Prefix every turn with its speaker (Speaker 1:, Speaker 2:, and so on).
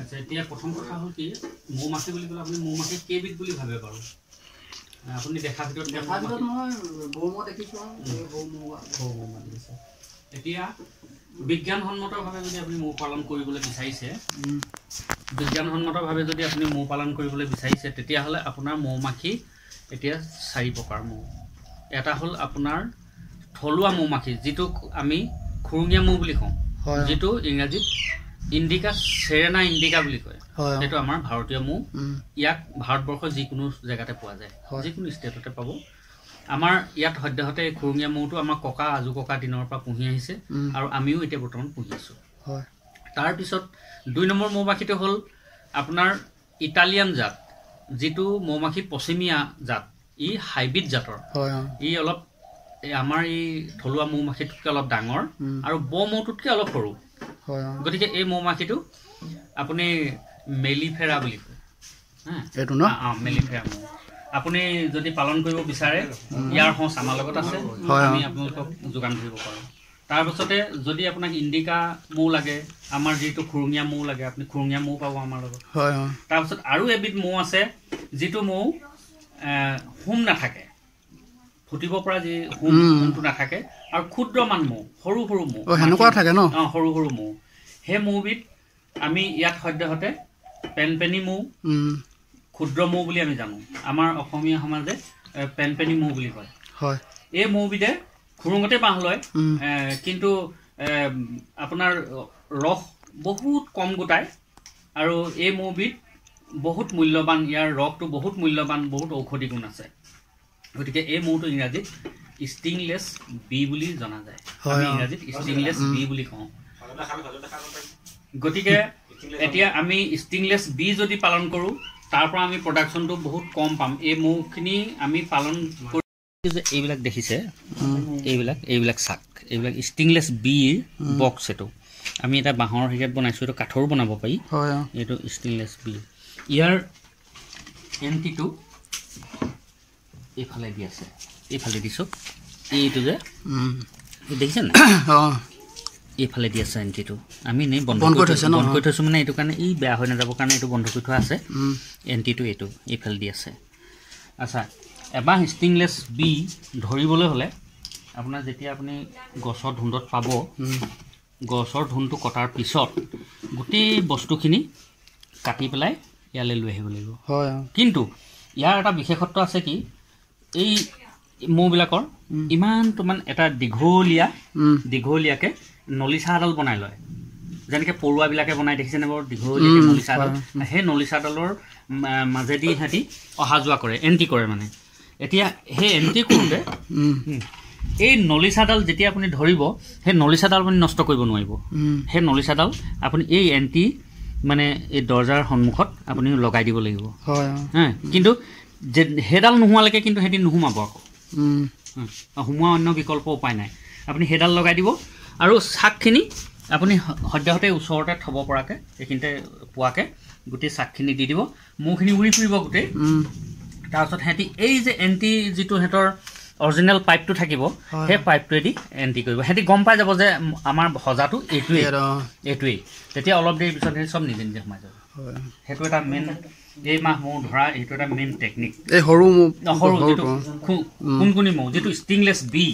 Speaker 1: আচ্ছা এতিয়া প্ৰথম কথা হ'ল কি মৌমাখি বুলি ক'লে আপুনি মৌমাখি কেইবিধ বুলি ভাবে বাৰু আপুনি দেখা ভিতৰত
Speaker 2: নহয় বৌমা দেখিছো বৌমা
Speaker 1: দেখিছে এতিয়া বিজ্ঞানসন্মতভাৱে যদি আপুনি মৌ পালন কৰিবলৈ বিচাৰিছে বিজ্ঞানসন্মতভাৱে যদি আপুনি মৌ পালন কৰিবলৈ বিচাৰিছে তেতিয়াহ'লে আপোনাৰ মৌমাখি এতিয়া 4 প্ৰকাৰ মৌ এটা হ'ল আপোনাৰ থলুৱা মৌমাখি যিটো আমি খুৰুঙীয়া মৌ বুলি কওঁ যেটো ইংৰাজীত ইন্ডিকা সেৰেনা ইন্ডিকা বুলি কয় যেটো আমাৰ ভাৰতীয় মৌ ইয়াক ভাৰতবৰ্ষৰ যিকোনো জায়গাতে পোৱা যায় যিকোনো ষ্টেটতে পাব আমাৰ ইয়াত সদ্যহতে খুৰুঙীয়া মৌটো আমাৰ ককা আজু ককা দিনৰ পৰা পুহি আহিছে আৰু আমিও এতিয়া বৰ্তমান পুহি আছো হয় তাৰ পিছত 2 নম্বৰ মৌমাখিটো হ'ল আপোনাৰ ইটালিয়ান জাত যেটো মৌমাখি পশ্চিমীয়া জাত ই হাইব্ৰিড জাতৰ হয় ই অলপ আমাৰ এই থলুৱা মৌমাখিতকৈ অলপ ডাঙৰ আৰু ব মৌটোতকৈ অলপ সৰু হয় গতিকে এই মৌমাখিটো আপুনি মেলিফেৰা বুলি কয় এটো না মেলিফেৰা আপুনি যদি পালন কৰিব বিচাৰে ইয়াৰ হস আমাৰ লগত আছে আমি আপোনালোকক যোগান ধৰিব পাৰো তাৰ পিছতে যদি আপোনাক ইন্ডিকা মৌ লাগে আমাৰ যেটো খুৰুঙীয়া মৌ লাগে আপুনি খুৰুঙীয়া মৌ পাব আমাৰ লগত হয় তাৰ পিছত আৰু এবিধ মৌ আছে যেটো মৌ হুম নাথাকে ফুটিব পৰা যে হুমটো নাথাকে আৰু ক্ষুদ্ৰমান মৌ সৰু সৰু মৌ হেনকুৱা থাকে ন সৰু সৰু মৌ হে মৌবিধ আমি ইয়াত সদ্যহতে পেনপেনি মৌ ক্ষুদ্ৰ মৌ বুলি আমি জানো আমাৰ অসমীয়া সমাজে পেনপেনি মৌ বুলি কয় হয় এই মৌবিধে খুৰুঙতে বাহ লয় কিন্তু আপোনাৰ ৰস বহুত কম গোটাই আৰু এই মৌবিধ বহুত মূল্যবান ইয়াৰ ৰসটো বহুত মূল্যবান বহুত ঔষধি গুণ আছে গতিকে এই মৌটো ইংৰাজীত ষ্টিংলেছ বি বুলি জনা যায় আমি ইংৰাজীত ষ্টিংলেছ বি বুলি কওঁ গতিকে এতিয়া আমি ষ্টিংলেছ বি যদি পালন কৰো তাৰ পৰা আমি প্ৰডাকশনটো বহুত কম পাম এই মৌখিনি আমি পালন কৰি যে এইবিলাক দেখিছে এইবিলাক চাক এইবিলাক ষ্টিংলেছ বি বক্স এটো আমি এটা বাঁহৰ হিগাত বনাইছো এটো কাঠৰ বনাব পাৰি হয় এটো ষ্টিংলেছ বি ইয়াৰ এন্টিটো এইফালে দি আছে এইফালে দিছো এইটো যে দেখিছেন না এইফালে দি আছে এন্টিটো আমি নেই বন্ধ কৰি থৈছো মানে এইটো কাৰণে ই বেয়া হৈ নাযাব কাৰণে এইটো বন্ধ কৰি থোৱা আছে এন্টিটো এইটো এইফালে দি আছে আচ্ছা এবাৰ ষ্টিংলেছ বি ধৰিবলৈ হলে আপোনাৰ যেতিয়া আপুনি গছৰ ধুন্দত পাব গছৰ ধুনটো কটাৰ পিছত গোটেই বস্তুখিনি কাটি পেলাই ইয়ালে লৈ আহিব লাগিব হয় কিন্তু ইয়াৰ এটা বিশেষত্ব আছে কি এই মৌবিলাকৰ ইমান তোমান এটা দীঘলীয়াকে নলিছাডাল বনাই লয় যেনেকে পৰুৱা বিলাকে বনাই দেখিছে নে বৰ দীঘলীয়াকে নলিছাডাল হে নলিছাডালৰ মাজেদি হাতি অহা যোৱা কৰে এন্টি কৰে মানে এতিয়া হে এন্টি কৰোতে এই নলিছাডাল যেতিয়া আপুনি ধৰিব হে নলিছাডাল আপুনি নষ্ট কৰিব নোৱাৰিব হে নলিছাডাল আপুনি এই এন্টি মানে এই দৰজাৰ সন্মুখত আপুনি লগাই দিব লাগিব হয় হ্যাঁ কিন্তু যে হেডাল নোহোৱালৈকে কিন্তু হেডি নোহোমাব আকৌ হুমা অন্য বিকল্প উপায় নাই আপুনি হেডাল লগাই দিব আৰু চাকখিনি আপুনি সদ্যহতে ওচৰতে থব পৰাকে এইখিনতে পোৱাকে গুটি চাকখিনি দি দিব মৌখিনি উৰি ফুৰিব গুটি তাৰপিছত হেতি এই যে এন্টি যেটো হেতৰ অৰিজিনাল পাইপটো থাকিব হে পাইপটোৱেদি এন্টি কৰিব হেতি গম পাই যাব যে আমাৰ হজাটো এইটোৱেই তেতিয়া অলপ দেৰি পিছত সব নিজে নিজে সোমাই যাব হেতু এটা মেইন এই মাহ মৌ ধৰা এইটো এটা মেইন টেকনিক এই সৰু যেটো কোনকুনি মৌ যেটো ষ্টিংলেছ বি